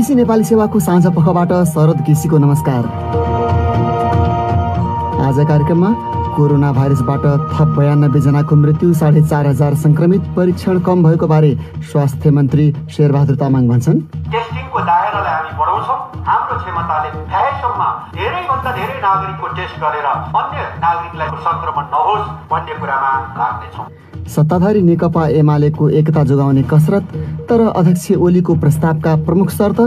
BBC Nepali सेवाको साँझ पखबाट शरद केसीको नमस्कार। आज कार्यक्रममा कोरोना भाइरसबाट थप 92 जनाको मृत्यु, 4,500 संक्रमित, परीक्षण कम भएको बारे स्वास्थ्य मन्त्री शेरबहादुर तामाङ भन्छन्। टेस्टिङको दायरालाई हामी बढाउँछौँ। हाम्रो क्षमताले भ्याएसम्म धेरैभन्दा धेरै नागरिकको टेस्ट गरेर अन्य नागरिकलाई संक्रमण नहोस् भन्ने कुरामा लाग्नेछौँ। सत्ताधारी नेकपा एमालेको एकता जोगाउने कसरत, तर अध्यक्ष ओलीको प्रस्तावका प्रमुख शर्त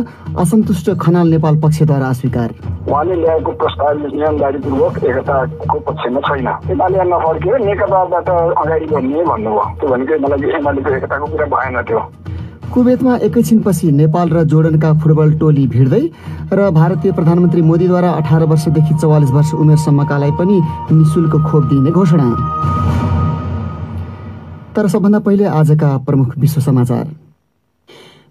असन्तुष्ट खनाल नेपाल पक्षद्वारा अस्वीकार। उहाँले ल्याएको प्रस्ताव इमानदारीपूर्वक एकताको पक्षमा छैन। एमाले नफर्केर नेकपाबाट अगाडि बढ्ने भन्नुभयो। त्यो भनेको मलाई एमालेको एकताको कुरा भएन। त्यो कुवेतमा एकैछिनपछि नेपाल र जोर्डनका फुटबल टोली भिड्दै र भारतीय प्रधानमन्त्री मोदीद्वारा 18 वर्षदेखि 44 वर्ष उमेरसम्मकालाई पनि निशुल्क खोप दिने घोषणा। तर सबभन्दा पहिले आजका प्रमुख विश्व समाचार।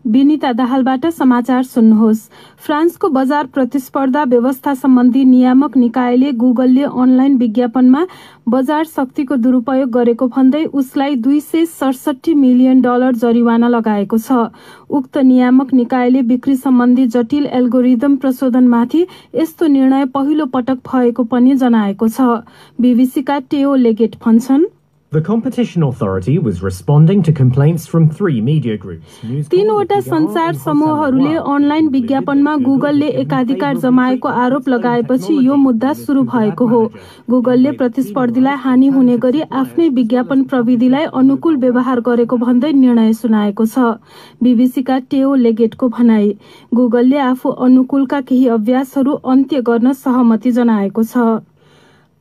विनिता दाहालबाट समाचार सुन्नुहोस्। फ्रान्सको बजार प्रतिस्पर्धा व्यवस्था सम्बन्धी नियामक निकायले गुगलले अनलाइन विज्ञापनमा बजार शक्तिको दुरुपयोग गरेको भन्दै उसलाई $267 मिलियन जरिवाना लगाएको छ। उक्त नियामक निकायले बिक्री सम्बन्धी जटिल एल्गोरिदम प्रशोधनमाथि यस्तो निर्णय पहिलो पटक भएको पनि जनाएको छ। बीबीसीका टेओ लेगेट भन्छन्, The competition authority was responding to complaints from 3 media groups. तीनवटा संचार समूहहरूले अनलाइन विज्ञापनमा गुगलले एकाधिकार जमाएको आरोप लगाएपछि यो मुद्दा सुरु भएको हो। गुगलले प्रतिस्पर्धीलाई हानि हुने गरी आफ्नै विज्ञापन प्रविधिलाई अनुकूल व्यवहार गरेको भन्दै निर्णय सुनाएको छ। बीबीसीका टेओ लेगेटको भनाई, गुगलले आफू अनुकूलका केही अभ्यासहरू अन्त्य गर्न सहमति जनाएको छ।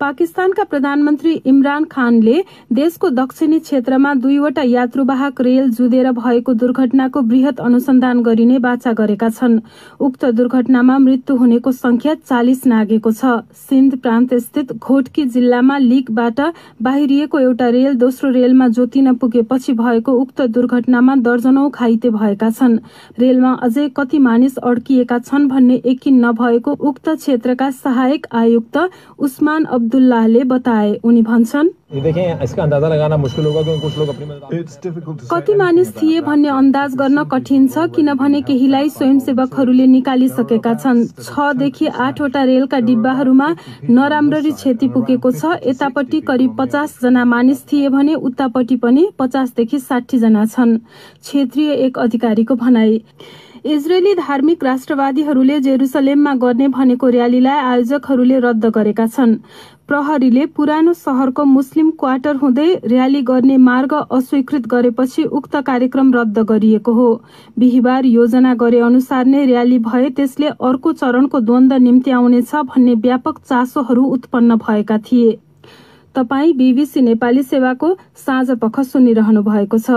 पाकिस्तानका प्रधानमन्त्री इमरान खानले देशको दक्षिणी क्षेत्रमा 2वटा यात्रुवाहक रेल जुधेर भएको दुर्घटनाको बृहत अनुसन्धान गरिने बाचा गरेका छन्। उक्त दुर्घटनामा मृत्यु हुनेको संख्या 40 नागेको छ। सिन्ध प्रान्त स्थित घोटकी जिल्लामा लिकबाट बाहिरिएको एउटा रेल दोस्रो रेलमा जोतिन पुगेपछि भएको उक्त दुर्घटनामा दर्जनौं घाइते भएका छन्। रेलमा अझै कति मानिस अड्किएका छन् भन्ने यकिन नभएको उक्त क्षेत्रका सहायक आयुक्त उस्मान अब्दुल्लाहले बताए। उनी भन्छन्, कति मानिस थिए भन्ने अन्दाज गर्न कठिन छ, किनभने केहीलाई स्वयंसेवकहरूले निकालिसकेका छन्। 6 देखि 8वटा रेलका डिब्बाहरूमा नराम्ररी क्षति पुगेको छ। यतापट्टि करिब 50 जना मानिस थिए भने उतापट्टि पनि 50 देखि 60 जना छन्। क्षेत्रीय एक अधिकारीको भनाई। इजरायली धार्मिक राष्ट्रवादीहरूले जेरुसलेममा गर्ने भनेको र्यालीलाई आयोजकहरूले रद्द गरेका छन्। प्रहरीले पुरानो शहरको मुस्लिम क्वार्टर हुँदै र्याली गर्ने मार्ग अस्वीकृत गरेपछि उक्त कार्यक्रम रद्द गरिएको हो। बिहिबार योजना गरे अनुसार नै र्याली भए त्यसले अर्को चरणको द्वन्द्व निम्ति आउनेछ भन्ने व्यापक चासोहरू उत्पन्न भएका थिए। तपाई बीबीसी नेपाली सेवाको साँझ पख सुनिरहनु भएको छ।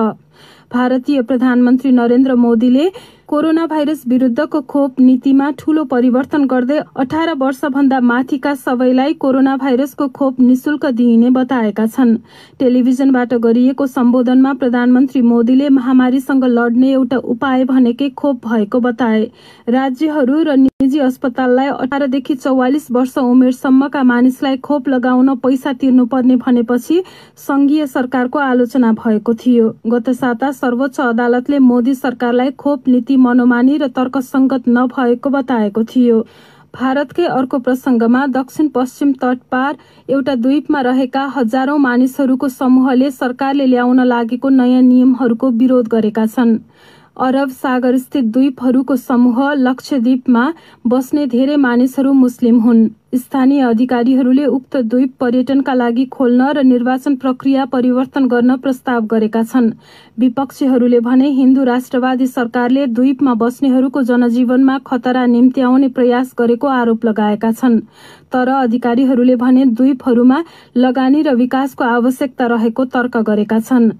भारतीय प्रधानमन्त्री नरेन्द्र मोदीले कोरोना भाइरस विरुद्धको खोप नीतिमा ठूलो परिवर्तन गर्दै 18 वर्षभन्दा माथिका सबैलाई कोरोना भाइरसको खोप निशुल्क दिइने बताएका छन्। टेलिभिजनबाट गरिएको सम्बोधनमा प्रधानमन्त्री मोदीले महामारीसँग लड्ने एउटा उपाय भनेकै खोप भएको बताए। राज्यहरू र निजी अस्पताललाई 18 देखि 44 वर्ष उमेरसम्मका मानिसलाई खोप लगाउन पैसा तिर्नुपर्ने भनेपछि संघीय सरकारको आलोचना भएको थियो। गत साता सर्वोच्च अदालतले मोदी सरकारलाई खोप नीति मनोमानी र तर्कसंगत नभएको बताएको थियो। भारतकै अर्को प्रसंगमा दक्षिण पश्चिम तट पार एउटा द्वीपमा रहेका हजारौं मानिसहरूको समूहले सरकारले ल्याउन लागेको नयाँ नियमहरूको विरोध गरेका छन्। अरब सागर स्थित द्वीपहरूको समूह लक्षद्वीपमा बस्ने धेरै मानिसहरू मुस्लिम हुन्। स्थानीय अधिकारीहरूले उक्त द्वीप पर्यटनका लागि खोल्न र निर्वाचन प्रक्रिया परिवर्तन गर्न प्रस्ताव गरेका छन्। विपक्षीहरूले भने हिन्दू राष्ट्रवादी सरकारले द्वीपमा बस्नेहरूको जनजीवनमा खतरा निम्ति आउने प्रयास गरेको आरोप लगाएका छन्। तर अधिकारीहरूले भने द्वीपहरूमा लगानी र विकासको आवश्यकता रहेको तर्क गरेका छन्।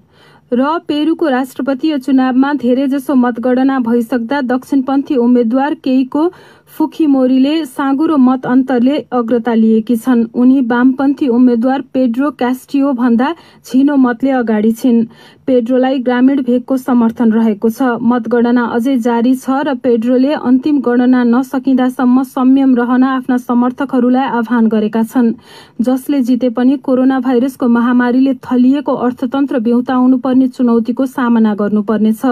र पेरुको राष्ट्रपतीय चुनावमा धेरैजसो मतगणना भइसक्दा दक्षिणपन्थी उम्मेद्वार केइको फुखिमोरीले साँगुरो मत अन्तरले अग्रता लिएकी छन्। उनी वामपन्थी उम्मेद्वार पेड्रो कास्टियो भन्दा छिनो मतले अगाडि छिन्। पेड्रोलाई ग्रामीण भेगको समर्थन रहेको छ। मतगणना अझै जारी छ र पेड्रोले अन्तिम गणना नसकिँदासम्म संयम रहन आफ्ना समर्थकहरूलाई आह्वान गरेका छन्। जसले जिते पनि कोरोना भाइरसको महामारीले थलिएको अर्थतन्त्र बेउताउनु पर्ने चुनौतीको सामना गर्नुपर्नेछ।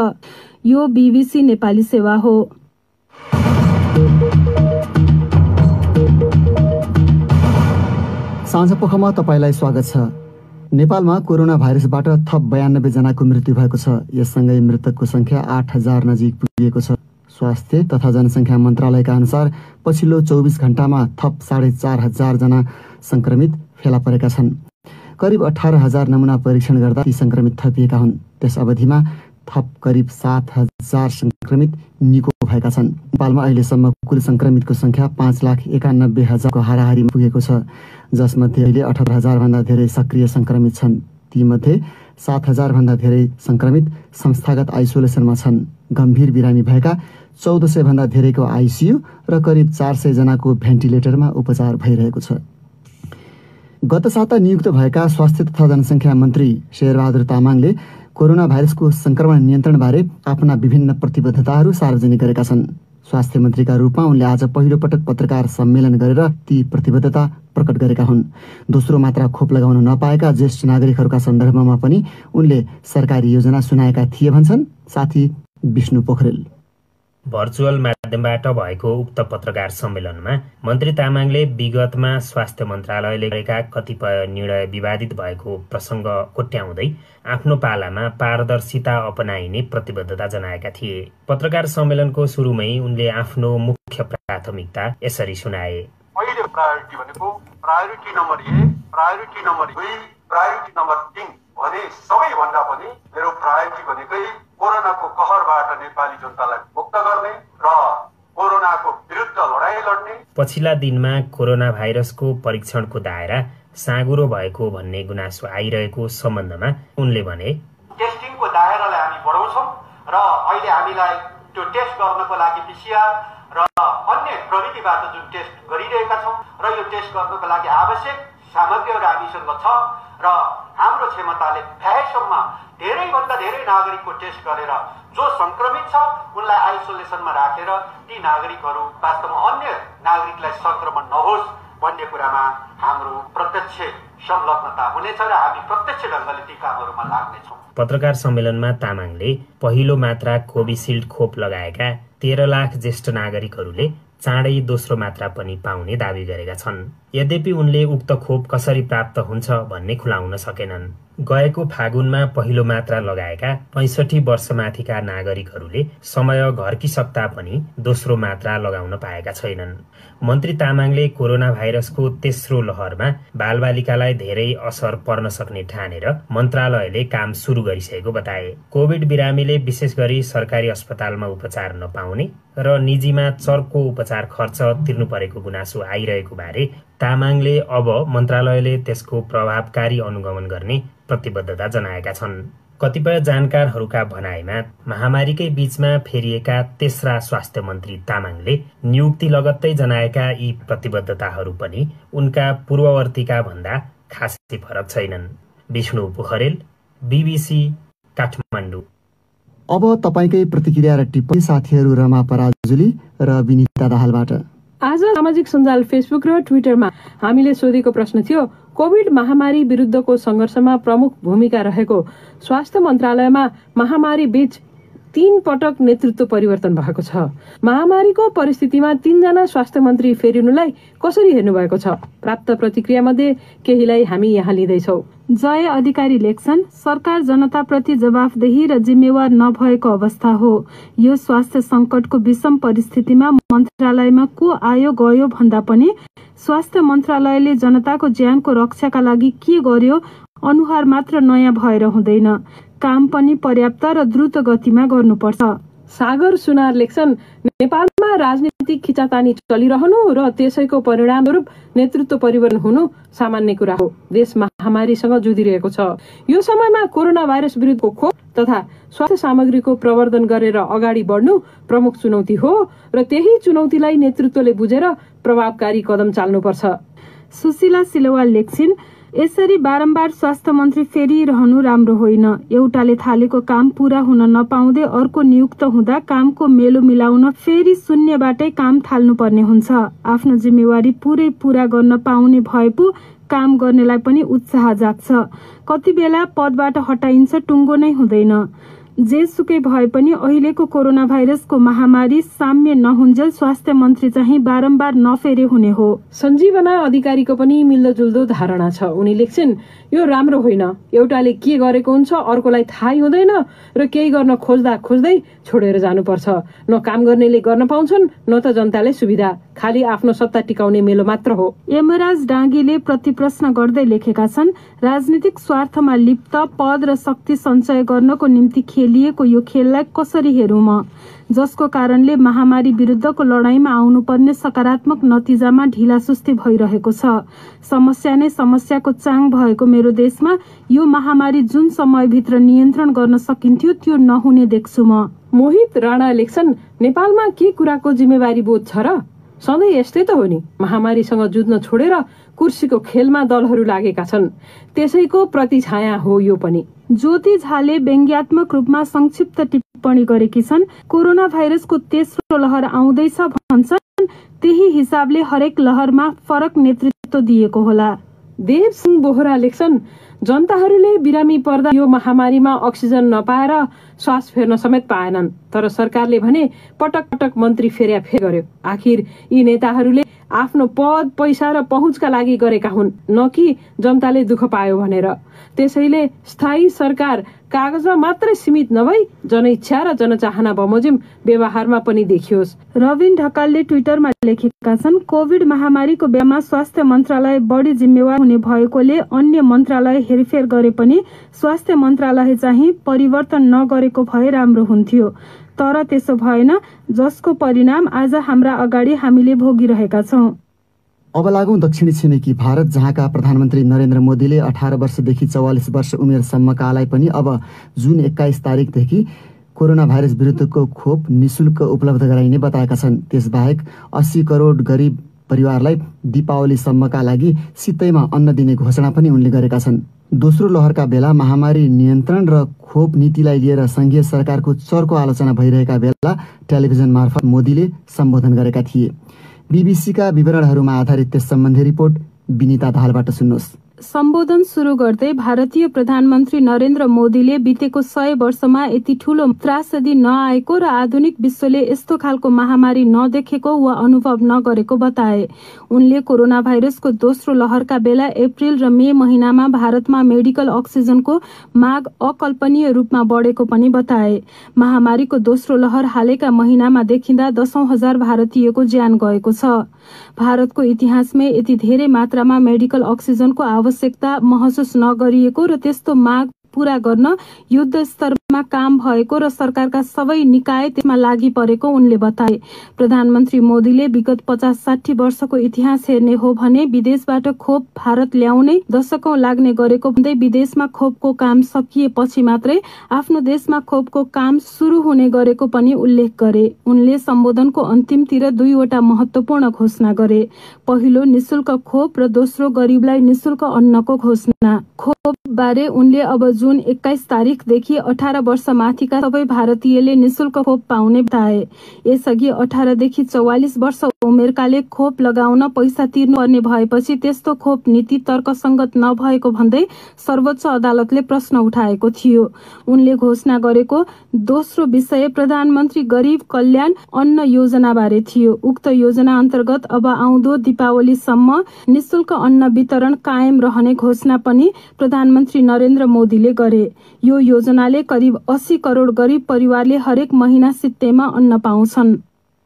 यो बीबीसी नेपाली सेवा हो। साँझपखमा तपाईलाई स्वागत छ। नेपालमा कोरोना भाइरसबाट थप 92 जनाको मृत्यु भएको छ। यससँगै मृतकको संख्या 8000 नजिक पुगेको छ। स्वास्थ्य तथा जनसङ्ख्या मन्त्रालयका अनुसार पछिल्लो 24 घण्टामा थप 4500 जना संक्रमित फेला परेका छन्। करिब 18000 नमुना परीक्षण गर्दा ती संक्रमित थपिएका हुन्। त्यस अवधिमा थप करिब 7000 संक्रमित निको भएका छन्। नेपालमा अहिलेसम्म कुल संक्रमितको संख्या 5,91,000 को हाराहारीमा पुगेको छ, जसमध्ये अहिले 18,000 भन्दा धेरै सक्रिय संक्रमित छन्। तीमध्ये 7,000 भन्दा धेरै संक्रमित संस्थागत आइसोलेसनमा छन्। गम्भीर बिरामी भएका 1400 भन्दा धेरैको आइसियु र करिब 400 जनाको भेन्टिलेटरमा उपचार भइरहेको छ। गत साता नियुक्त भएका स्वास्थ्य तथा जनसङ्ख्या मन्त्री शेरबहादुर तामाङले कोरोना भाइरसको संक्रमण नियन्त्रणबारे आफ्ना विभिन्न प्रतिबद्धताहरू सार्वजनिक गरेका छन्। स्वास्थ्य मन्त्रीका रूपमा उनले आज पहिलो पटक पत्रकार सम्मेलन गरेर ती प्रतिबद्धता प्रकट गरेका हुन्। दोस्रो मात्रा खोप लगाउन नपाएका ज्येष्ठ नागरिकहरूका सन्दर्भमा पनि उनले सरकारी योजना सुनाएका थिए भन्छन् साथी विष्णु पोखरेल। भर्चुअल माध्यमबाट भएको उक्त पत्रकार सम्मेलनमा मन्त्री तामाङले विगतमा स्वास्थ्य मन्त्रालयले गरेका कतिपय निर्णय विवादित भएको प्रसङ्ग कोट्याउँदै आफ्नो पालामा पारदर्शिता अपनाइने प्रतिबद्धता जनाएका थिए। पत्रकार सम्मेलनको सुरुमै उनले आफ्नो मुख्य प्राथमिकता यसरी सुनाए। पहिलो प्रायोरिटी भनेको priority number 1, priority number 2, priority number 3 भने सबैभन्दा पनि मेरो प्रायोरिटी भनेकै कोरोनाको कहरबाट नेपाली जनतालाई मुक्त गर्ने र कोरोनाको विरुद्ध लडाई लड्ने। पछिल्ला दिनमा कोरोना भाइरसको परीक्षणको दायरा साँगुरो भएको भन्ने गुनासो आइरहेको सम्बन्धमा उनले भने, टेस्टिङको दायरालाई हामी बढाउँछौँ र अहिले हामीलाई त्यो टेस्ट गर्नको लागि PCR र अन्य प्रविधिबाट जुन टेस्ट गरिरहेका छौँ र यो टेस्ट गर्नको लागि आवश्यक सामग्रीहरू हामीसँग छ र हाम्रो क्षमताले भ्याएसम्म धेरैभन्दा धेरै नागरिकको टेस्ट गरेर जो संक्रमित छ उनलाई आइसोलेसनमा राखेर ती नागरिकहरू वास्तवमा अन्य नागरिकलाई संक्रमण नहोस् भन्ने कुरामा हाम्रो प्रत्यक्ष संलग्नता हुनेछ र हामी प्रत्यक्ष ढङ्गले ती कामहरूमा लाग्नेछौँ। पत्रकार सम्मेलनमा तामाङले पहिलो मात्रा कोभिसिल्ड खोप लगाएका 13 लाख ज्येष्ठ नागरिकहरूले चाँडै दोस्रो मात्रा पनि पाउने दावी गरेका छन्। यद्यपि उनले उक्त खोप कसरी प्राप्त हुन्छ भन्ने खुलाउन सकेनन्। गएको फागुनमा पहिलो मात्रा लगाएका 65 वर्षमाथिका नागरिकहरूले समय घर्की सक्दा पनि दोस्रो मात्रा लगाउन पाएका छैनन्। मन्त्री तामाङले कोरोना भाइरसको तेस्रो लहरमा बालबालिकालाई धेरै असर पर्न सक्ने ठानेर मन्त्रालयले काम सुरु गरिसकेको बताए। कोभिड बिरामीले विशेष गरी सरकारी अस्पतालमा उपचार नपाउने र निजीमा चर्को उपचार खर्च तिर्नु परेको गुनासो आइरहेको बारे तामाङले अब मन्त्रालयले त्यसको प्रभावकारी अनुगमन गर्ने प्रतिबद्धता जनाएका छन्। कतिपय जानकारहरूका भनाइमा महामारीकै बीचमा फेरिएका तेस्रा स्वास्थ्य मन्त्री तामाङले नियुक्ति लगत्तै जनाएका यी प्रतिबद्धताहरू पनि उनका पूर्ववर्तीका भन्दा खासै फरक छैनन्। विष्णु पोखरेल, BBC, काठमाडौँ। अब तपाईकै प्रतिक्रिया र टिप्पणी साथीहरू रमा पराजुली र विनिता दाहालबाट। आज सामाजिक सञ्जाल फेसबुक र ट्विटरमा हामीले सोधेको प्रश्न थियो, कोभिड महामारी विरुद्धको संघर्षमा प्रमुख भूमिका रहेको स्वास्थ्य मन्त्रालयमा महामारी बीच 3 पटक नेतृत्व परिवर्तन भएको छ। महामारीको परिस्थितिमा 3 जना स्वास्थ्य मन्त्री फेरिनुलाई कसरी हेर्नु भएको छ? प्राप्त प्रतिक्रिया मध्ये केहीलाई हामी यहाँ लिँदैछौ। जय अधिकारी लेख्छन्, सरकार जनताप्रति जवाफदेही र जिम्मेवार नभएको अवस्था हो। यो स्वास्थ्य संकटको विषम परिस्थितिमा मन्त्रालयमा को आयो गयो भन्दा पनि स्वास्थ्य मन्त्रालयले जनताको ज्यानको रक्षाका लागि के गर्यो अनुहार मात्र नयाँ भएर हुँदैन, काम पनि पर्याप्त र द्रुत गतिमा गर्नुपर्छ। सागर सुनार लेख्छन्, नेपालमा राजनीतिक खिचातानी चलिरहनु र त्यसैको परिणामस्वरूप नेतृत्व परिवर्तन हुनु सामान्य कुरा हो। देश महामारीसँग जुधिरहेको छ। यो समयमा कोरोना भाइरस विरुद्धको खोप तथा स्वास्थ्य सामग्रीको प्रवर्धन गरेर अगाडि बढ्नु प्रमुख चुनौती हो र त्यही चुनौतीलाई नेतृत्वले बुझेर प्रभावकारी कदम चाल्नुपर्छ। सुशीला सिलवाल लेख्छिन्, यसरी बारम्बार स्वास्थ्य मन्त्री फेरिरहनु राम्रो होइन। एउटाले थालेको काम पूरा हुन नपाउँदै अर्को नियुक्त हुँदा कामको मेलो मिलाउन फेरि शून्यबाटै काम थाल्नुपर्ने हुन्छ। आफ्नो जिम्मेवारी पुरै पूरा गर्न पाउने भए पो काम गर्नेलाई पनि उत्साह जाग्छ। कति बेला पदबाट हटाइन्छ टुङ्गो नै हुँदैन। जेसुकै भए पनि अहिलेको कोरोना भाइरसको महामारी साम्य नहुन्जेल स्वास्थ्य मन्त्री चाहिँ बारम्बार नफेरे हुने हो। सञ्जीवना अधिकारीको पनि मिल्दोजुल्दो धारणा छ। उनी लेख्छिन्, यो राम्रो होइन। एउटाले के गरेको हुन्छ अर्कोलाई थाहै हुँदैन र केही गर्न खोज्दा खोज्दै छोडेर जानुपर्छ। न काम गर्नेले गर्न पाउँछन् न त जनताले सुविधा, खालि आफ्नो सत्ता टिकाउने मेलो मात्र हो। यमराज डाँगीले प्रतिप्रश्न गर्दै लेखेका छन्, राजनीतिक स्वार्थमा लिप्त पद र शक्ति सञ्चय गर्नको निम्ति खेलिएको यो खेललाई कसरी हेरौँ म, जसको कारणले महामारी विरुद्धको लडाईँमा आउनुपर्ने सकारात्मक नतिजामा ढिलासुस्ती भइरहेको छ। समस्या नै समस्याको चाङ भएको मेरो देशमा यो महामारी जुन समयभित्र नियन्त्रण गर्न सकिन्थ्यो त्यो नहुने देख्छु म। मोहित राणा लेख्छन्, नेपालमा के कुराको जिम्मेवारी बोध छ र? सधैँ यस्तै त हो नि। महामारीसँग जुझ्न छोडेर कुर्सीको खेलमा दलहरू लागेका छन्। त्यसैको प्रतिछाया हो यो पनि। ज्योति झाले व्यङ्ग्यात्मक रूपमा संक्षिप्त टिप्पणी गरेकी छन्, कोरोना भाइरसको तेस्रो लहर आउँदैछ भन्छन्, त्यही हिसाबले हरेक लहरमा फरक नेतृत्व दिएको होला। देव सिंह बोहरा लेख्छन्, जनताहरूले बिरामी पर्दा यो महामारीमा अक्सिजन नपाएर श्वास फेर्न समेत पाएनन्, तर सरकारले भने पटक पटक मन्त्री फेर्या फेर गर्यो। आखिर यी नेताहरूले आफ्नो पद पैसा र पहुँचका लागि गरेका हुन्, न कि जनताले दुःख पायो भनेर। त्यसैले स्थायी सरकार कागजमा मात्रै सीमित नभई जनइच्छा र जनचाहना बमोजिम व्यवहारमा पनि देखियोस्। रविन ढकालले ट्विटरमा लेखेका छन्, कोभिड महामारीको बेलामा स्वास्थ्य मन्त्रालय बढी जिम्मेवार हुने भएकोले अन्य मन्त्रालय हेरफेर गरे पनि स्वास्थ्य मन्त्रालय चाहिँ परिवर्तन नगरेको भए राम्रो हुन्थ्यो, तर त्यसो भएन, जसको परिणाम आज हाम्रा अगाडि हामीले भोगिरहेका छौं। अब लागौं दक्षिणी छिमेकी भारत, जहाँका प्रधानमन्त्री नरेन्द्र मोदीले 18 वर्षदेखि 44 वर्ष उमेरसम्मकालाई पनि अब जुन 21 तारिकदेखि कोरोना भाइरस विरुद्धको खोप निशुल्क उपलब्ध गराइने बताएका छन्। त्यसबाहेक 80 करोड गरिब परिवारलाई दीपावलीसम्मका लागि सित्तैमा अन्न दिने घोषणा पनि उनले गरेका छन्। दोस्रो लहरका बेला महामारी नियन्त्रण र खोप नीतिलाई लिएर संघीय सरकारको चर्को आलोचना भइरहेका बेला टेलिभिजन मार्फत मोदीले सम्बोधन गरेका थिए। बीबीसीका विवरणहरूमा आधारित त्यस सम्बन्धी रिपोर्ट विनिता दाहालबाट सुन्नुहोस्। सम्बोधन सुरु गर्दै भारतीय प्रधानमन्त्री नरेन्द्र मोदीले बितेको 100 वर्षमा यति ठूलो त्रासदी नआएको र आधुनिक विश्वले यस्तो खालको महामारी नदेखेको वा अनुभव नगरेको बताए। उनले कोरोना भाइरसको दोस्रो लहरका बेला अप्रिल र मे महिनामा भारतमा मेडिकल अक्सिजनको माग अकल्पनीय रूपमा बढेको पनि बताए। महामारीको दोस्रो लहर हालैका महिनामा देखिँदा 10,000 भारतीयको ज्यान गएको छ। भारतको इतिहासमै यति धेरै मात्रामा मेडिकल अक्सिजनको आवश्यकता महसुस नगरिएको र त्यस्तो माग पूरा गर्न युद्ध स्तरमा काम भएको र सरकारका सबै निकाय त्यसमा लागि परेको उनले बताए। प्रधानमन्त्री मोदीले विगत 50-60 वर्षको इतिहास हेर्ने हो भने विदेशबाट खोप भारत ल्याउनै दशकौं लाग्ने गरेको भन्दै विदेशमा खोपको काम सकिएपछि मात्रै आफ्नो देशमा खोपको काम सुरु हुने गरेको पनि उल्लेख गरे। उनले सम्बोधनको अन्तिमतिर 2 वटा महत्वपूर्ण घोषणा गरे। पहिलो निशुल्क खोप र दोस्रो गरीबलाई निशुल्क अन्नको घोषणा। खोप बारे उनले अब जुन 21 तारिकदेखि 18 वर्ष माथिका सबै भारतीयले निशुल्क खोप पाउने बताए। यसअघि 18 देखि 44 वर्ष उमेरकाले खोप लगाउन पैसा तिर्नुपर्ने भएपछि त्यस्तो खोप नीति तर्कसंगत नभएको भन्दै सर्वोच्च अदालतले प्रश्न उठाएको थियो। उनले घोषणा गरेको दोस्रो विषय प्रधानमन्त्री गरीब कल्याण अन्न योजना बारे थियो। उक्त योजना अन्तर्गत अब आउँदो दीपावलीसम्म निशुल्क अन्न वितरण कायम रहने घोषणा पनि प्रधानमन्त्री नरेन्द्र मोदीले गरे। यो योजनाले करिब 80 करोड गरिब परिवारले हरेक महिना सित्तैमा अन्न पाउँछन्।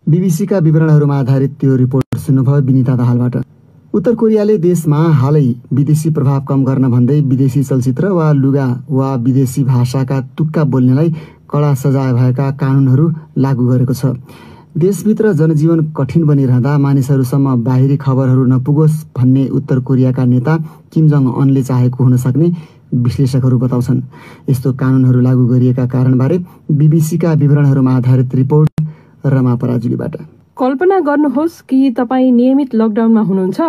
बीबीसीका विवरणहरूमा आधारित त्यो रिपोर्ट सुन्नुभयो विनिता दाहालबाट। उत्तर कोरियाले देशमा हालै विदेशी प्रभाव कम गर्न भन्दै विदेशी चलचित्र वा लुगा वा विदेशी भाषाका तुक्का बोल्नेलाई कडा सजाय भएका कानूनहरू लागू गरेको छ। देशभित्र जनजीवन कठिन बनिरहँदा मानिसहरूसम्म बाहिरी खबरहरू नपुगोस् भन्ने उत्तर कोरियाका नेता किम जङ अनले चाहेको हुन सक्ने विश्लेषकहरू बताउँछन्। यस्तो कानूनहरू लागू गरिएका कारणबारे बीबीसीका विवरणहरूमा आधारित रिपोर्ट रमा पराजुलीबाट। कल्पना गर्नुहोस् कि तपाईँ नियमित लकडाउनमा हुनुहुन्छ।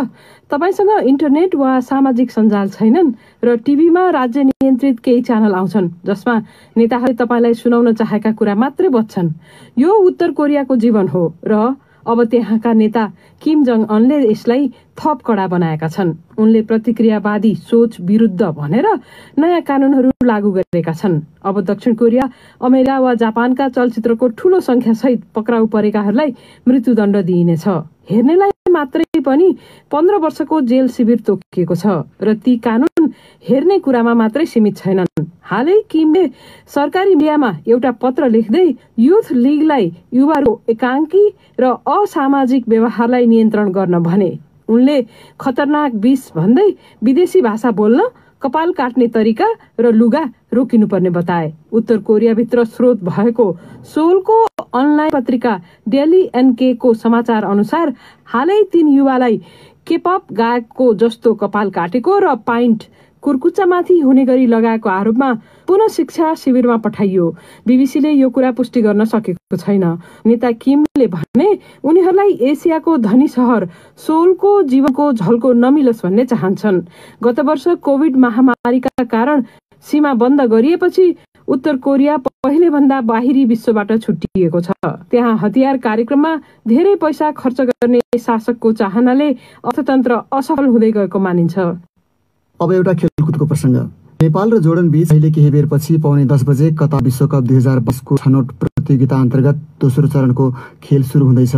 तपाईसँग इन्टरनेट वा सामाजिक सञ्जाल छैनन् र टिभीमा राज्य नियन्त्रित केही च्यानल आउँछन् जसमा नेताहरूले तपाईँलाई सुनाउन चाहेका कुरा मात्रै बच्छन्। यो उत्तर कोरियाको जीवन हो र अब त्यहाँका नेता किम जङ अनले यसलाई थप कडा बनाएका छन्। उनले प्रतिक्रियावादी सोच विरुद्ध भनेर नयाँ कानूनहरू लागू गरेका छन्। अब दक्षिण कोरिया, अमेरिका वा जापानका चलचित्रको ठूलो संख्यासहित पक्राउ परेकाहरूलाई मृत्युदण्ड दिइनेछ। हेर्नेलाई मात्रै पनि 15 वर्षको जेल शिविर तोकिएको छ र ती कानून हेर्ने कुरामा मात्रै सीमित छैनन्। हालै किमले सरकारी मिडियामा एउटा पत्र लेख्दै युथ लीगलाई युवाहरू एकाङ्की र असामाजिक व्यवहारलाई नियन्त्रण गर्न भने। उनले खतरनाक विष भन्दै विदेशी भाषा बोल्न, कपाल काट्ने तरिका र लुगा रोकिनुपर्ने बताए। उत्तर कोरियाभित्र स्रोत भएको सोलको अनलाइन पत्रिका डेली एनके को समाचार अनुसार हालै 3 युवालाई केपअप गायकको जस्तो कपाल काटेको र पाइन्ट कुर्कुच्चामाथि हुने गरी लगाएको आरोपमा पुनः शिक्षा शिविरमा पठाइयो। बीबीसीले यो कुरा पुष्टि गर्न सकेको छैन। नेता किमले भने उनीहरूलाई एसियाको धनी शहर सोलको जीवनको झल्को नमिलोस् भन्ने चाहन्छन्। गत वर्ष कोभिड महामारीका कारण सीमा बन्द गरिएपछि उत्तर कोरिया पहिले भन्दा बाहिरी विश्वबाट छुट्टिएको छ। त्यहाँ हतियार कार्यक्रममा धेरै पैसा खर्च गर्ने शासकको चाहनाले अर्थतन्त्र असफल हुँदै गएको मानिन्छ। अब एउटा खेलकुदको प्रसङ्ग। नेपाल र जोर्डन बीच अहिले केही बेरपछि 9:15 बजे कतार विश्वकप 2022 को छनौट प्रतियोगिता अन्तर्गत दोस्रो चरणको खेल सुरु हुँदैछ।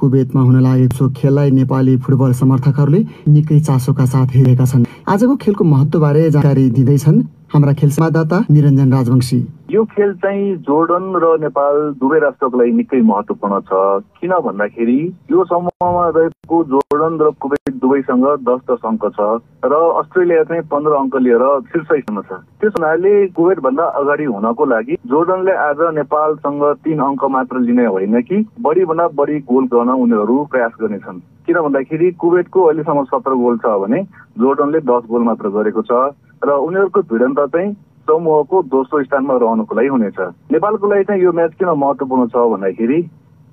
कुवेतमा हुन लागेको सो खेललाई नेपाली फुटबल समर्थकहरूले निकै चासोका साथ हेरेका छन्। आजको खेलको महत्त्वबारे जानकारी दिँदैछन् हाम्रा खेल संवाददाता निरञ्जन राजवंशी। यो खेल चाहिँ जोर्डन र नेपाल दुवै राष्ट्रको लागि निकै महत्त्वपूर्ण छ। किन भन्दाखेरि यो समूहमा रहेको जोर्डन र कुवेत दुवैसँग 10-10 अङ्क छ र अस्ट्रेलिया चाहिँ 15 अङ्क लिएर शीर्ष स्थानमा छ। त्यस हुनाले कुवेत भन्दा अगाडि हुनको लागि जोर्डनले आज नेपालसँग 3 अङ्क मात्र लिने होइन कि बढी भन्दा बढी गोल गर्न उनीहरू प्रयास गर्नेछन्। किन भन्दाखेरि कुवेतको अहिलेसम्म 17 गोल छ भने जोर्डनले 10 गोल मात्र गरेको छ र उनीहरूको भिडन्त चाहिँ समूहको दोस्रो स्थानमा रहनुको लागि हुनेछ। नेपालको लागि चाहिँ यो म्याच किन महत्त्वपूर्ण छ भन्दाखेरि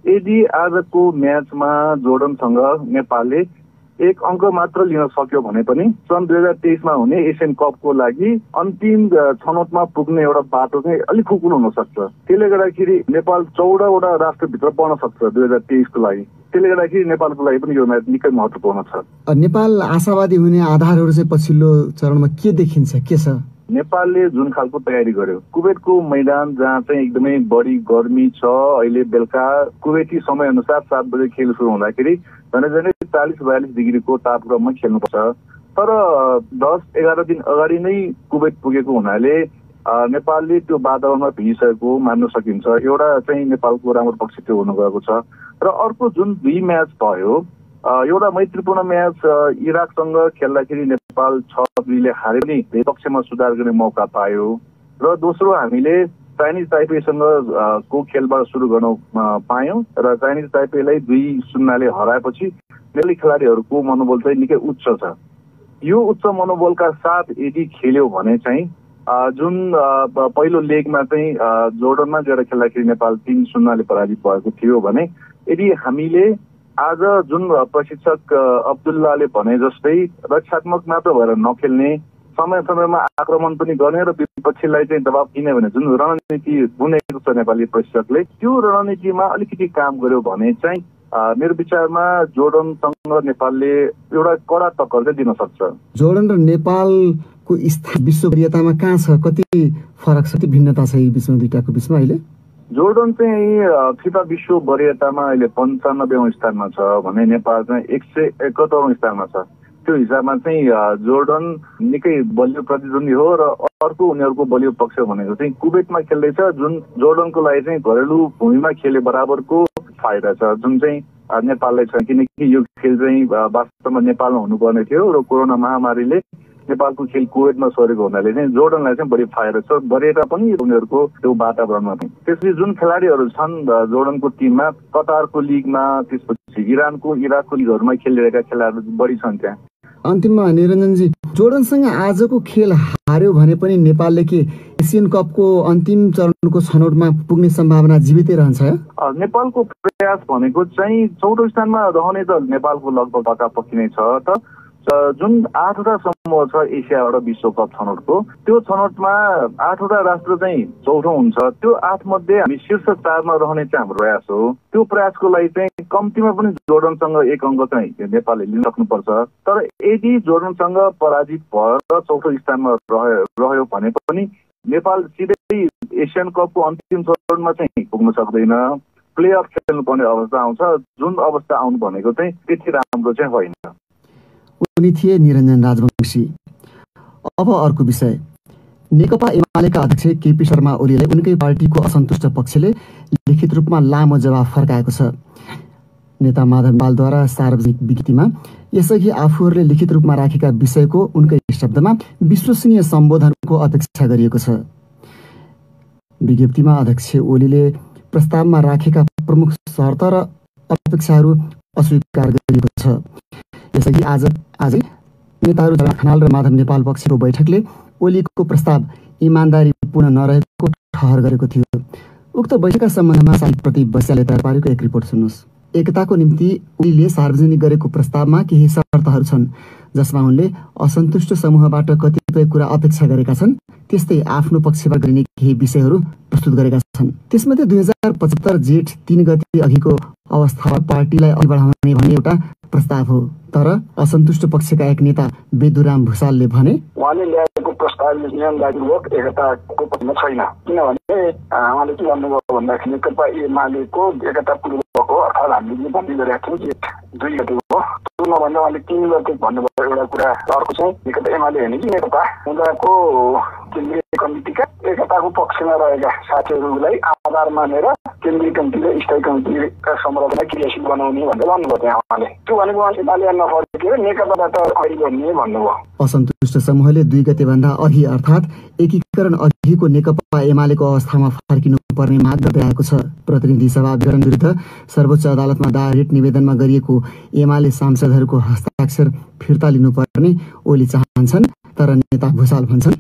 यदि आजको म्याचमा जोर्डनसँग नेपालले 1 अङ्क मात्र लिन सक्यो भने पनि सन् 2023 मा हुने एसियन कपको लागि अन्तिम छनौटमा पुग्ने एउटा बाटो चाहिँ अलिक खुकुलो हुन सक्छ। त्यसले गर्दाखेरि नेपाल 14 वटा राष्ट्रभित्र पर्न सक्छ 2023 को लागि। त्यसले गर्दाखेरि नेपालको लागि पनि यो म्याच निकै महत्त्वपूर्ण छ। नेपाल आशावादी हुने आधारहरू चाहिँ पछिल्लो चरणमा के देखिन्छ, के छ? नेपालले जुन खालको तयारी गर्यो, कुवेतको मैदान जहाँ चाहिँ एकदमै बढी गर्मी छ, अहिले बेलुका कुवेती समय अनुसार 7 बजे खेल सुरु हुँदाखेरि झन्डै 40-42 डिग्रीको तापक्रममा खेल्नुपर्छ। तर 10-11 दिन अगाडि नै कुवेत पुगेको हुनाले नेपालले त्यो वातावरणमा भिजिसकेको मान्न सकिन्छ। एउटा चाहिँ नेपालको राम्रो पक्ष त्यो हुन गएको छ। र अर्को जुन 2 म्याच भयो, एउटा मैत्रीपूर्ण म्याच इराकसँग खेल्दाखेरि नेपाल 6-2 ले हारे पनि विपक्षमा सुधार गर्ने मौका पायो र दोस्रो हामीले चाइनिज ताइपेसँग को खेलबाट सुरु गर्न पायौं र चाइनिज ताइपेलाई 2-0 ले हराएपछि नेपाली खेलाडीहरूको मनोबल चाहिँ निकै उच्च छ। यो उच्च मनोबलका साथ यदि खेल्यो भने चाहिँ जुन पहिलो लेगमा चाहिँ जोर्डनमा गएर खेल्दाखेरि नेपाल 3-0 ले पराजित भएको थियो भने यदि हामीले आज जुन प्रशिक्षक अब्दुल्लाले भने जस्तै रक्षात्मक मात्र भएर नखेल्ने, समय समयमा आक्रमण पनि गर्ने र विपक्षीलाई चाहिँ दबाब दिने भने जुन रणनीति बुनेको छ नेपाली प्रशिक्षकले, त्यो रणनीतिमा अलिकति काम गर्यो भने चाहिँ मेरो विचारमा जोर्डनसँग नेपालले एउटा कडा टक्कर चाहिँ दिन सक्छ। जोर्डन र नेपालको स्थान विश्व वरियतामा कहाँ छ, कति फरक छ, कति भिन्नता छ यी बीचमा, दुईटाको बीचमा? अहिले जोर्डन चाहिँ फिफा विश्व वरियतामा अहिले 95औं स्थानमा छ भने नेपाल चाहिँ 171औं स्थानमा छ। त्यो हिसाबमा चाहिँ जोर्डन निकै बलियो प्रतिद्वन्दी हो र अर्को उनीहरूको बलियो पक्ष भनेको चाहिँ कुवेतमा खेल्दैछ, जुन जोर्डनको लागि चाहिँ घरेलु भूमिमा खेले बराबरको फाइदा छ, जुन चाहिँ नेपाललाई छ। किनकि यो खेल चाहिँ वास्तवमा नेपालमा हुनुपर्ने थियो र कोरोना महामारीले नेपालको खेल कुवेतमा सरेको हुनाले चाहिँ जोर्डनलाई चाहिँ बढी फाइदा छ, वरियता पनि उनीहरूको त्यो वातावरणमा पनि। त्यसपछि जुन खेलाडीहरू छन् जोर्डनको टिममा, कतारको लिगमा, त्यसपछि इराकको लिगहरूमा खेलिरहेका खेलाडीहरू बढी छन् त्यहाँ। अन्तिममा निरञ्जनजी, जोर्डनसँग आजको खेल हार्यो भने पनि नेपालले के एसियन कपको अन्तिम चरणको छनौटमा पुग्ने सम्भावना जीवितै रहन्छ? नेपालको प्रयास भनेको चाहिँ 14औं स्थानमा रहने त नेपालको लगभग पक्का पक्की नै छ। त जुन 8वटा समूह छ एसियाबाट विश्वकप छनौटको, त्यो छनौटमा 8वटा राष्ट्र चाहिँ चौथो हुन्छ। त्यो 8 मध्ये हामी शीर्ष 4मा रहने चाहिँ हाम्रो प्रयास हो। त्यो प्रयासको लागि चाहिँ कम्तीमा पनि जोर्डनसँग 1 अङ्क चाहिँ नेपालले लिन सक्नुपर्छ। तर यदि जोर्डनसँग पराजित भएर चौथो स्थानमा रह्यो भने पनि नेपाल सिधै एसियन कपको अन्तिम चरणमा चाहिँ पुग्न सक्दैन, प्लेअफ खेल्नुपर्ने अवस्था आउँछ, जुन अवस्था आउनु भनेको चाहिँ त्यति राम्रो चाहिँ होइन। उनी थिए निरञ्जन राजवंशी। अब अर्को विषय, नेकपा एमालेका अध्यक्ष केपी शर्मा ओलीलाई उनकै पार्टीको असन्तुष्ट पक्षले लिखित रूपमा लामो जवाफ फर्काएको छ। नेता माधव नेपालद्वारा सार्वजनिक विज्ञप्तिमा यसअघि आफूहरूले लिखित रूपमा राखेका विषयको उनकै शब्दमा विश्वसनीय सम्बोधनको अपेक्षा गरिएको छ। विज्ञप्तिमा अध्यक्ष ओलीले प्रस्तावमा राखेका प्रमुख शर्त र अपेक्षाहरू अस्वीकार गरिएको छ। यसअघि आजै नेताहरू झलनाथ खनाल र माधव नेपाल पक्षको बैठकले ओलीको प्रस्ताव इमान्दारीपूर्ण नरहेको ठहर गरेको थियो। उक्त बैठकका सम्बन्धमा साहित्य प्रदीप बस्यालले तयार पारेको एक रिपोर्ट सुन्नुहोस्। एकताको निम्ति ओलीले सार्वजनिक गरेको प्रस्तावमा केही शर्तहरू छन्, जसमा उनले असन्तुष्ट समूहबाट कतिपय कुरा अपेक्षा गरेका छन्। त्यस्तै आफ्नो पक्षबाट गरिने केही विषयहरू प्रस्तुत गरेका छन्। त्यसमध्ये 2075 जेठ 3 गते अघिको अवस्थामा पार्टीलाई अघि बढाउने भन्ने एउटा प्रस्ताव हो। तर असन्तुष्ट पक्षका एक नेता बेदुराम भुसालले भने, उहाँले ल्याएको प्रस्ताव नियमदारीपूर्वक एकताको पक्षमा छैन। किनभने उहाँले के भन्नुभयो भन्दाखेरि नेकपा एमालेको एकतापूर्वक हो, अर्थात् हामीले भन्ने गरेका थियौँ जेठ 2 गते हो। त्यो नभन्दा उहाँले 3 गते भन्नुभयो एउटा कुरा। अर्को चाहिँ नेकपा एमाले होइन कि नेकपा उनीहरूको केन्द्रीय कमिटीका एकताको पक्षमा रहेका साथीहरूलाई आधार मानेर केन्द्रीय कमिटी र स्थायी कमिटीका संरचना क्रियाशील बनाउने भनेर भन्नुभयो त्यहाँ उहाँले। त्यो भनेको एमाले नफर्केर नेकपाबाट अगाडि बढ्ने भन्नुभयो। असन्तुष्ट समूहले 2 गते भन्दा अघि अर्थात् एकीकरण अघिको नेकपा एमालेको अवस्थामा फर्किनु पर्ने माग गर्दै आएको छ। प्रतिनिधि सभा विघटन विरुद्ध सर्वोच्च अदालतमा दायर रिट निवेदनमा गरिएको एमाले सांसदहरूको हस्ताक्षर फिर्ता लिनुपर्ने ओली चाहन्छन्। तर नेता भुसाल भन्छन्,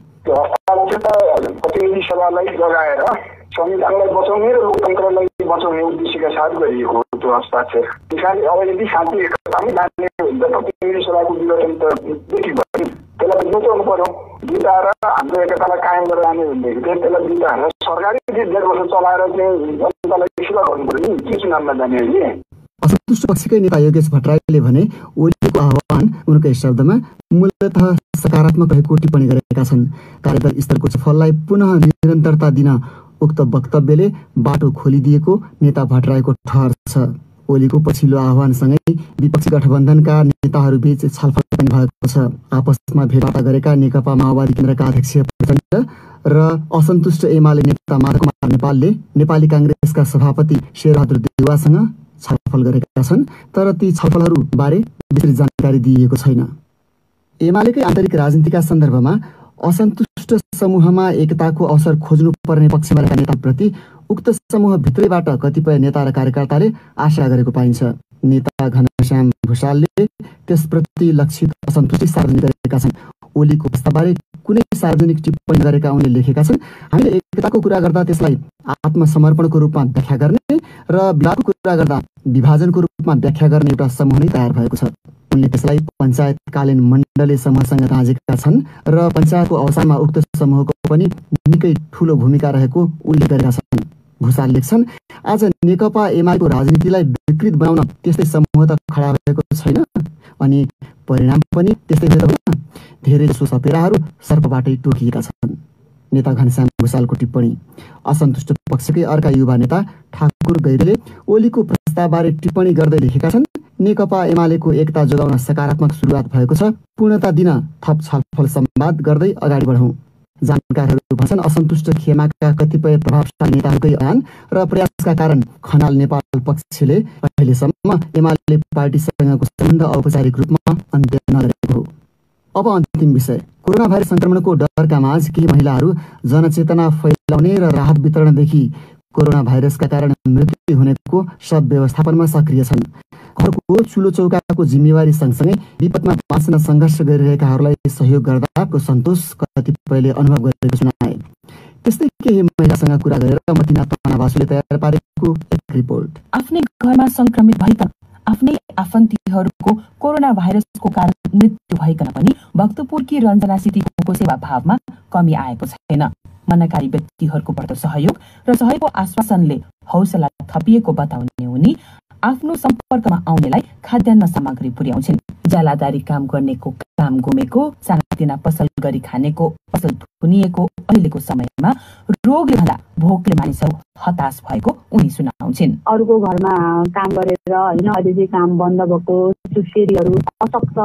प्रतिनिधि सभालाई लगाएर संविधानलाई बचाउने र लोकतन्त्रलाई बचाउने उद्देश्यका साथ गरिएको हो त्यो हस्ताक्षर। त्यसैले अब यदि शान्ति एकतामै जाने हुन्छ प्रतिनिधि सभाको विघटन त देखि भयो, त्यसलाई बुझाउनु पर्यो। बिताएर हाम्रो एकतालाई कायम गरेर जाने भनेदेखि चाहिँ त्यसलाई बिताएर सरकारले 1.5 वर्ष चलाएर चाहिँ जनतालाई सेवा गर्नु पर्यो नि, के चुनावमा जाने अहिले। असन्तुष्ट पक्षकै नेता योगेश भट्टराईले भने ओलीको आह्वान उनकै शब्दमा मूलतः सकारात्मक रहेको टिप्पणी गरेका छन्। कार्यदल स्तरको छलफललाई पुनः निरन्तरता दिन उक्त वक्तव्यले बाटो खोलिदिएको नेता भट्टराईको ठहर छ। ओलीको पछिल्लो आह्वानसँगै विपक्षी गठबन्धनका नेताहरूबीच छलफल पनि भएको छ। आपसमा भेटवार्ता गरेका नेकपा माओवादी केन्द्रका अध्यक्ष प्रचण्ड र असन्तुष्ट एमाले नेता माधव कुमार नेपालले नेपाली काङ्ग्रेसका सभापति शेरबहादुर देउवासँग छलफल गरेका छन्। तर ती छलफलहरू बारे विस्तृत जानकारी दिइएको छैन। एमालेकै आन्तरिक राजनीतिका सन्दर्भमा असन्तुष्ट समूहमा एकताको अवसर खोज्नु पर्ने पक्षमा रहेका नेताप्रति उक्त समूहभित्रैबाट कतिपय नेता र कार्यकर्ताले आशा गरेको पाइन्छ। नेता घनश्याम भुसालले त्यसप्रति लक्षित असन्तुष्टि सार्वजनिक गरेका छन्। ओलीको प्रस्तावबारे कुनै सार्वजनिक टिप्पणी गरेका उनले लेखेका छन्, हामीले एकताको कुरा गर्दा त्यसलाई आत्मसमर्पणको रूपमा व्याख्या गर्ने र विवादको कुरा गर्दा विभाजनको रूपमा व्याख्या गर्ने एउटा समूह नै तयार भएको छ। उनले त्यसलाई पञ्चायतकालीन मण्डलीय समूहसँग राजेका छन् र पञ्चायतको अवसरमा उक्त समूहको पनि निकै ठूलो भूमिका रहेको उल्लेख गरेका छन्। भुसाल लेख्छन्, आज नेकपा एमालेको राजनीतिलाई विकृत बनाउन त्यस्तै समूह त खडा भएको छैन, अनि परिणाम पनि त्यस्तै हो। धेरै जसो सपेराहरू सर्पबाटै टोकिएका छन्। नेता घनश्याम भुसालको टिप्पणी। असन्तुष्ट पक्षकै अर्का युवा नेता ठाकुर गैरीले ओलीको प्रस्तावबारे टिप्पणी गर्दै लेखेका छन्, नेकपा एमालेको एकता जोगाउन सकारात्मक सुरुवात भएको छ। पूर्णता दिन थप छलफल संवाद गर्दै अगाडि बढौँ। जानकारहरू भन्छन्, असन्तुष्ट खेमाका कतिपय प्रभावशाली नेताहरूकै अभियान र प्रयासका कारण खनाल नेपाल पक्षले अहिलेसम्म एमाले पार्टीसँगको सम्बन्ध औपचारिक रूपमा अन्त्य नगरेको हो। अब अन्तिम विषय, कोरोना भाइरस संक्रमणको डरका माझ केही महिलाहरू जनचेतना फैलाउने र राहत वितरणदेखि कोरोना भाइरसका कारण मृत्यु हुनेको सब व्यवस्थापनमा सक्रिय छन्। घरको चुलो चौकाको जिम्मेवारी सँगसँगै विपदमा बाँच्न सङ्घर्ष गरिरहेकाहरूलाई सहयोग गर्दाको सन्तोष कतिपयले अनुभव गरेको सुनाए। त्यस्तै केही महिलासँग कुरा गरेर मतिना तनावासुले तयार पारेको एक रिपोर्ट। आफ्नै घरमा संक्रमित भएका आफ्नै आफन्तीहरूको कोरोना भाइरसको कारण मृत्यु भइकन पनि भक्तपुरकी रञ्जना सिटिको सेवाभावमा कमी आएको छैन। मनकारी व्यक्तिहरूको बढ्दो सहयोग र सहयोगको आश्वासनले हौसला थपिएको बताउने उनी आफ्नो सम्पर्कमा आउनेलाई खाद्यान्न सामग्री पुर्याउँछिन्। जालादारी काम गर्नेको काम गुमेको, सानातिना पसल गरी खानेको पसल थुनिएको अहिलेको समयमा रोगले भन्दा भोकले मानिसहरू हताश भएको उनी सुनाउँछिन्। अरूको घरमा काम गरेर होइन, अहिले चाहिँ काम बन्द भएको सुस्केरीहरू, अशक्त,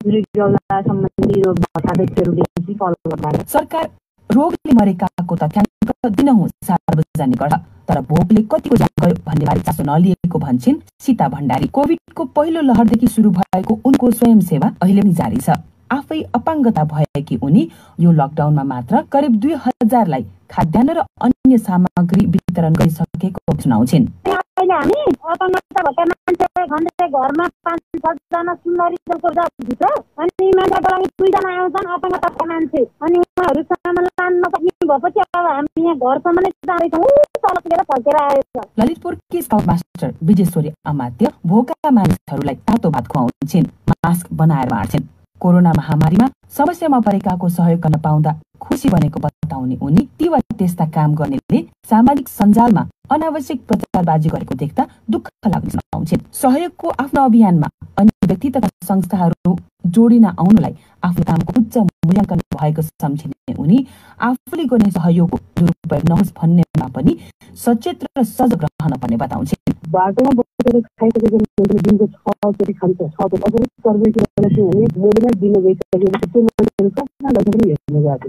मृगौला सम्बन्धी रोग भएका व्यक्तिहरूले फलो गर्दा सरकार रोगले मरेकाको तथ्याङ्क दिनहुँ सार्वजनिक गर्छ, तर भोकले कतिको ज्यान गयो भन्ने बारे चासो नलिएको भन्छिन् सीता भण्डारी। कोभिडको पहिलो लहरदेखि सुरु भएको उनको स्वयंसेवा अहिले पनि जारी छ। आफै अपाङ्गता भएकी उनी यो लकडाउनमा मात्र करिब 2000लाई खाद्यान्न र अन्य सामग्री वितरण गरिसकेको सुनाउँछिन्। अहिले हामी अपाङ्गता भएका मान्छे घन्टे घरमा 5-6 जना सुन्दरीको जाति छ, अनि मान्छेको लागि 2 जना आउँछन् अपाङ्गताका मान्छे, अनि उहाँहरू सामान लान नसक्ने भएपछि अब हामी यहाँ घरसम्म नै जाँदैछौँ, तल पुगेर फर्केर आएछ। ललितपुरकी स्काउट मास्टर विजेश्वरी अमात्य भोका मानिसहरूलाई तातो भात खुवाउँछिन्, मास्क बनाएर बाँड्छिन्। कोरोना महामारीमा समस्यामा परेकाको सहयोग गर्न पाउँदा खुसी बनेको बताउने उनी ती वा त्यस्ता काम गर्नेले सामाजिक सञ्जालमा अनावश्यक प्रचारबाजी गरेको देख्दा दुःख लाग्ने सुनाउँछिन्। सहयोगको आफ्नो अभियानमा अन्य व्यक्ति तथा संस्थाहरू जोडिन आउनुलाई आफ्नो कामको उच्च मूल्याङ्कन भएको सम्झिने उनी आफूले गर्ने सहयोगको दुरुपयोग नहोस् भन्नेमा पनि सचेत र सजग रहन पर्ने बताउँछिन्। बाटोमा बसेर खाइसकेको दिनको 6 चोटि खान्छ, 6 चोटि अझै सर्वे गरेर भने मोडमा दिन गइसकेपछि त्यो मान्छेहरू कहाँ लगेर हेर्न गएको।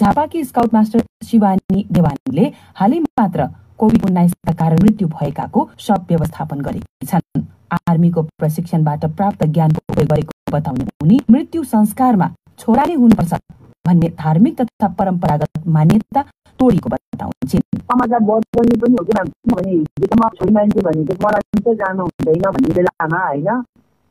झापाकी स्काउट मास्टर शिवानी देवानीले हालै मात्र कोभिड-19 कारण मृत्यु भएकाको शव व्यवस्थापन गरेकी छन्। आर्मीको प्रशिक्षणबाट प्राप्त ज्ञानको उपयोग गरेको बताउने उनी मृत्यु संस्कारमा छोरा नै हुनुपर्छ भन्ने धार्मिक तथा परम्परागत मान्यता तोडेको बताउँछिन्। समाजलाई बदल्ने पनि हो किनभने हिजोमा छोरी मान्छे भनेको मलाई चाहिँ जानु हुँदैन भन्ने बेलामा होइन,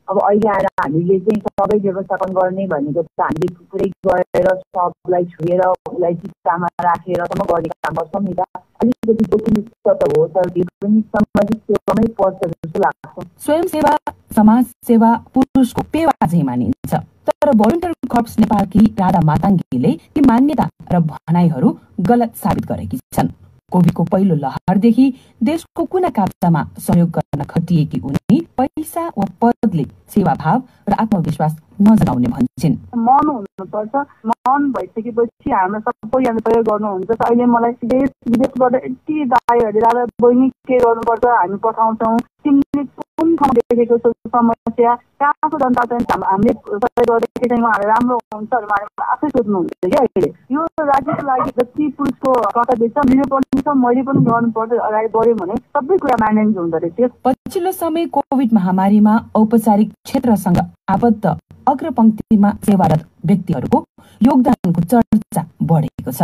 अब अहिले आएर हामीले चाहिँ सबै व्यवस्थापन गर्ने भनेको त हामीले पुरै गएर सबलाई छुएर उसलाई चित्तामा राखेरसम्म गर्ने काम गर्छौँ नि त। अलिकति जोखिमयुक्त त हो, तर त्यो पनि सामाजिक सेवामै पर्छ जस्तो लाग्छ। स्वयंसेवा समाज सेवा पुरुषको पेवा चाहिँ मानिन्छ, तर भोलिन्टियर कर्प्स नेपालकी राधा माताङ्गीले ती मान्यता र भनाइहरू गलत साबित गरेकी छन्। कोभिडको पहिलो लहरदेखि देशको कुना काप्चामा सहयोग गर्न खटिएकी उनी पैसा वा पदले सेवाभाव र आत्मविश्वास नजगाउने भन्छन्। मन हुनुपर्छ, मन भइसकेपछि हाम्रो सबै यहाँ प्रयोग गर्नुहुन्छ। अहिले मलाई देश विदेशबाट यति दाइहरूले दादा बहिनी के गर्नुपर्छ हामी पठाउँछौँ, तिमीले कुन ठाउँ देखेको छ समस्या, कहाँको जनता चाहिँ हामीले सहयोग गरेको चाहिँ उहाँहरू राम्रो हुन्छ आफै सोध्नुहुन्छ क्या। अहिले यो राज्यको लागि जति पुरुषको कर्तव्य छ मेरो पनि छ, मैले पनि गर्नुपर्छ, अगाडि बढ्यो भने सबै कुरा म्यानेज हुँदो रहेछ। पछिल्लो समय कोभिड महामारीमा औपचारिक क्षेत्रसँग आबद्ध अग्रपङ्क्तिमा सेवारत व्यक्तिहरूको योगदानको चर्चा बढेको छ।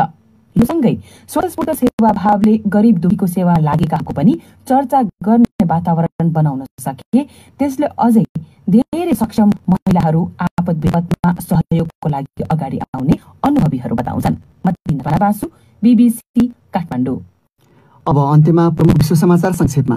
यो सँगै स्वतस्फूर्त सेवाभावले गरिब दुखीको सेवा लागेकाको पनि चर्चा गर्ने वातावरण बनाउन सके त्यसले अझै धेरै सक्षम महिलाहरू आपद विपदमा सहयोगको लागि अगाडि आउने अनुभवीहरू बताउँछन्। मतिना बासु, BBC काठमाडौँ। अब अन्त्यमा प्रमुख विश्व समाचार संक्षेपमा।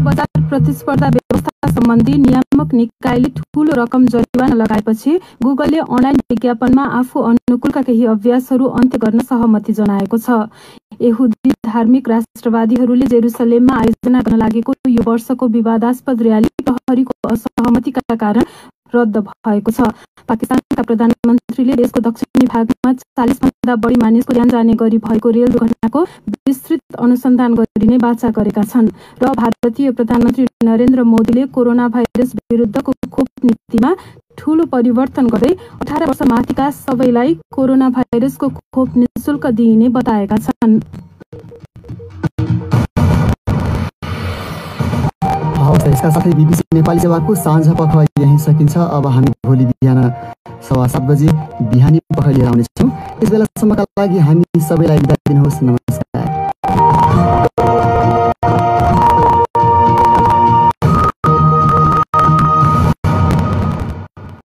बजार प्रतिस्पर्धा व्यवस्था सम्बन्धी नियामक निकायले ठूलो रकम जरिवाना लगाएपछि गुगलले अनलाइन विज्ञापनमा आफू अनुकूलका केही अभ्यासहरू अन्त्य गर्न सहमति जनाएको छ। यहुदी धार्मिक राष्ट्रवादीहरूले जेरुसलेममा आयोजना गर्न लागेको यो वर्षको विवादास्पद र्याली प्रहरीको असहमतिका कारण रद्द भएको छ। पाकिस्तानका प्रधानमन्त्रीले देशको दक्षिणी भागमा 40 भन्दा बढी मानिसको ज्यान जाने गरी भएको रेल दुर्घटनाको विस्तृत अनुसन्धान गरिने वाचा गरेका छन् र भारतीय प्रधानमन्त्री नरेन्द्र मोदीले कोरोना भाइरस विरुद्धको खोप नीतिमा ठूलो परिवर्तन गर्दै 18 वर्ष माथिका सबैलाई कोरोना भाइरसको खोप निशुल्क दिइने बताएका छन्। यसका साथै BBC नेपाली सेवाको साँझ पख यही सकिन्छ। अब हामी भोलि बिहान 7:15 बजे बिहानी पख लिएर आउनेछौँ। यस बेलासम्मका लागि हामी सबैलाई बिदा दिनुहोस्। नमस्कार।